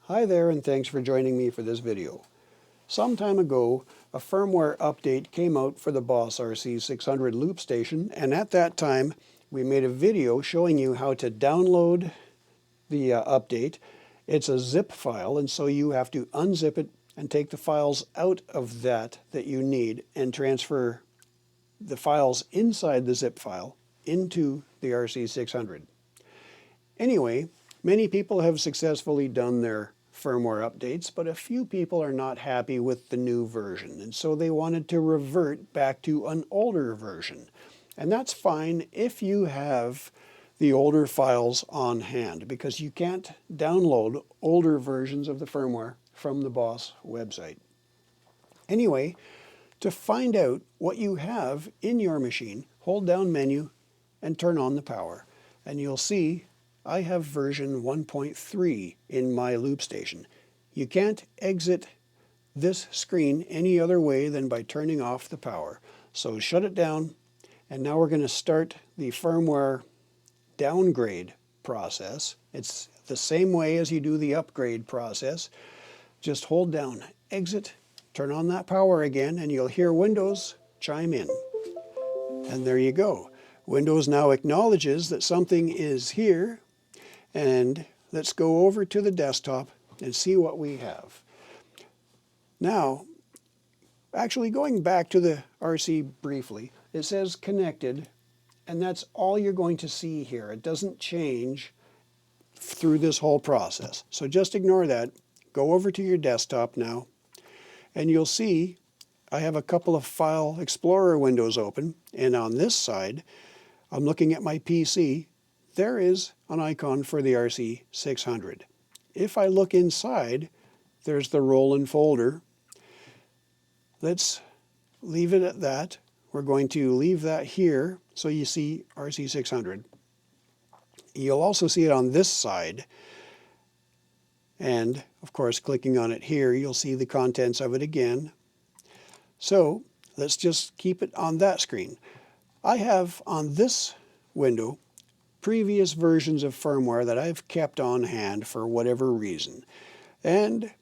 Hi there, and thanks for joining me for this video. Some time ago, a firmware update came out for the Boss RC600 LoopStation, and at that time we made a video showing you how to download the update. It's a zip file, and so you have to unzip it and take the files out of that you need and transfer the files inside the zip file into the RC600. Anyway, many people have successfully done their firmware updates, but a few people are not happy with the new version, and so they wanted to revert back to an older version. And that's fine if you have the older files on hand, because you can't download older versions of the firmware from the Boss website. Anyway, to find out what you have in your machine, hold down Menu and turn on the power, and you'll see I have version 1.3 in my LoopStation. You can't exit this screen any other way than by turning off the power. So shut it down, and now we're going to start the firmware downgrade process. It's the same way as you do the upgrade process. Just hold down Exit, turn on that power again, and you'll hear Windows chime in. And there you go. Windows now acknowledges that something is here. And let's go over to the desktop and see what we have. Now, actually going back to the RC briefly, it says connected, and that's all you're going to see here. It doesn't change through this whole process. So just ignore that. Go over to your desktop now, and you'll see I have a couple of File Explorer windows open, and on this side, I'm looking at my PC. There is an icon for the RC600. If I look inside, there's the roll-in folder. Let's leave it at that. We're going to leave that here so you see RC600. You'll also see it on this side. And, of course, clicking on it here, you'll see the contents of it again. So let's just keep it on that screen. I have on this window previous versions of firmware that I've kept on hand for whatever reason. And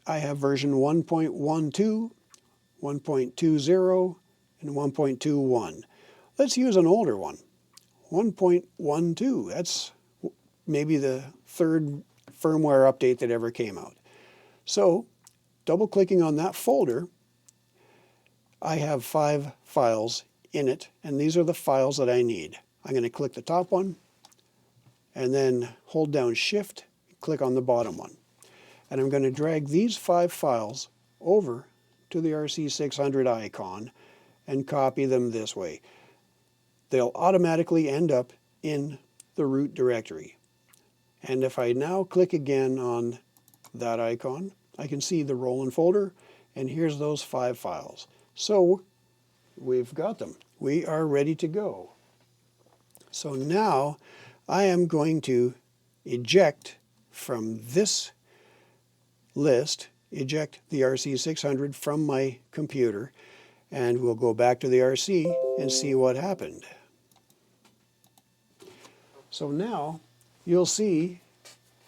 I have version 1.12, 1.20, and 1.21. Let's use an older one, 1.12. That's maybe the third firmware update that ever came out. So, double-clicking on that folder, I have 5 files in it, and these are the files that I need. I'm going to click the top one, and then hold down Shift, click on the bottom one. And I'm going to drag these 5 files over to the RC600 icon and copy them this way. They'll automatically end up in the root directory. And if I now click again on that icon, I can see the roll-in folder, and here's those 5 files. So we've got them. We are ready to go. So now I am going to eject from this list, eject the RC600 from my computer, and we'll go back to the RC and see what happened. So now you'll see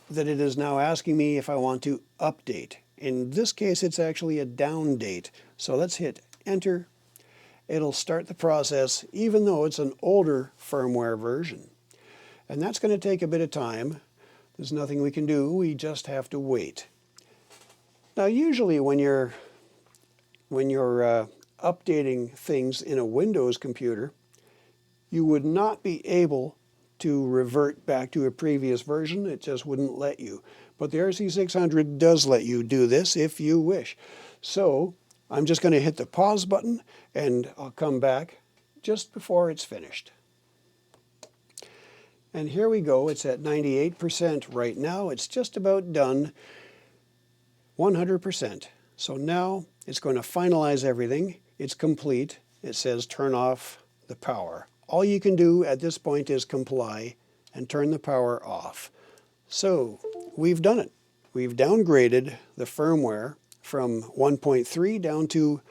that it is now asking me if I want to update. In this case, it's actually a down date. So let's hit Enter. It'll start the process even though it's an older firmware version. And that's going to take a bit of time. There's nothing we can do. We just have to wait. Now, usually when you're updating things in a Windows computer, you would not be able to revert back to a previous version. It just wouldn't let you. But the RC600 does let you do this if you wish. So I'm just going to hit the pause button, and I'll come back just before it's finished. And here we go. It's at 98% right now. It's just about done. 100%. So now it's going to finalize everything. It's complete. It says turn off the power. All you can do at this point is comply and turn the power off. So we've done it. We've downgraded the firmware from 1.3 down to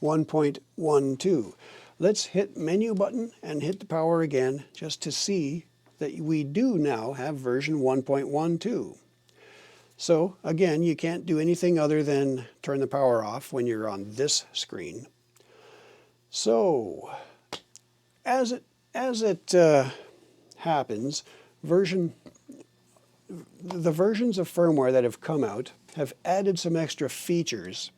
1.12. Let's hit Menu button and hit the power again just to see that we do now have version 1.12. So again, you can't do anything other than turn the power off when you're on this screen. So as it happens, the versions of firmware that have come out have added some extra features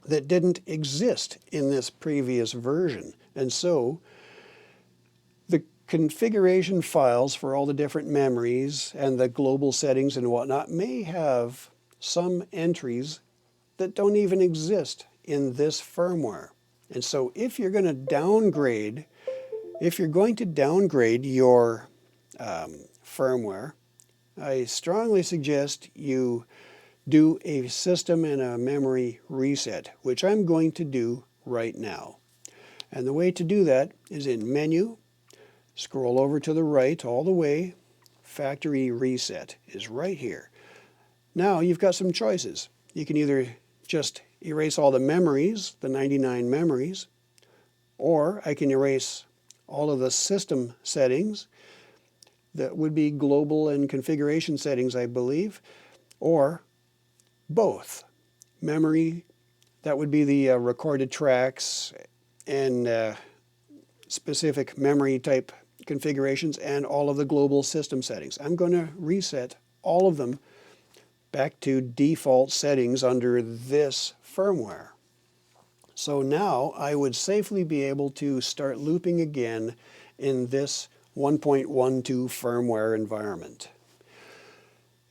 that didn't exist in this previous version. And so the configuration files for all the different memories and the global settings and whatnot may have some entries that don't even exist in this firmware. And so if you're going to downgrade your firmware, I strongly suggest you do a system and a memory reset, which I'm going to do right now. And the way to do that is in Menu, scroll over to the right all the way, Factory Reset is right here. Now you've got some choices. You can either just erase all the memories, the 99 memories, or I can erase all of the system settings. That would be global and configuration settings, I believe, or both. Memory, that would be the recorded tracks and specific memory type configurations, and all of the global system settings. I'm going to reset all of them back to default settings under this firmware. So now I would safely be able to start looping again in this 1.12 firmware environment.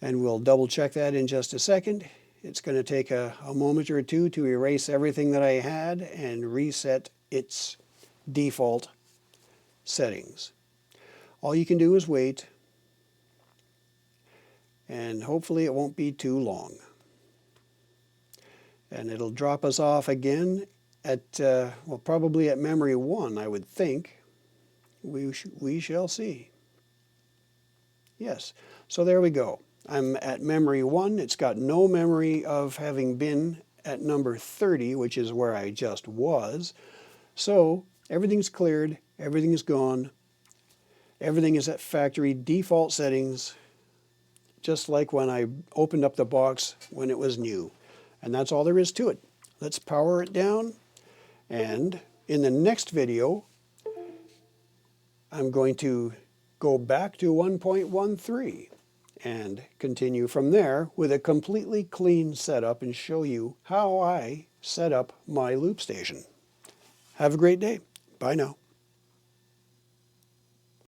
And we'll double check that in just a second. It's going to take a moment or two to erase everything that I had and reset its default settings. All you can do is wait, and hopefully it won't be too long. And it'll drop us off again at, well, probably at memory 1, I would think. We shall see. Yes, so there we go. I'm at memory 1. It's got no memory of having been at number 30, which is where I just was. So everything's cleared, everything's gone. Everything is at factory default settings, just like when I opened up the box when it was new. And that's all there is to it. Let's power it down, and in the next video I'm going to go back to 1.13 and continue from there with a completely clean setup and show you how I set up my LoopStation. Have a great day. Bye now.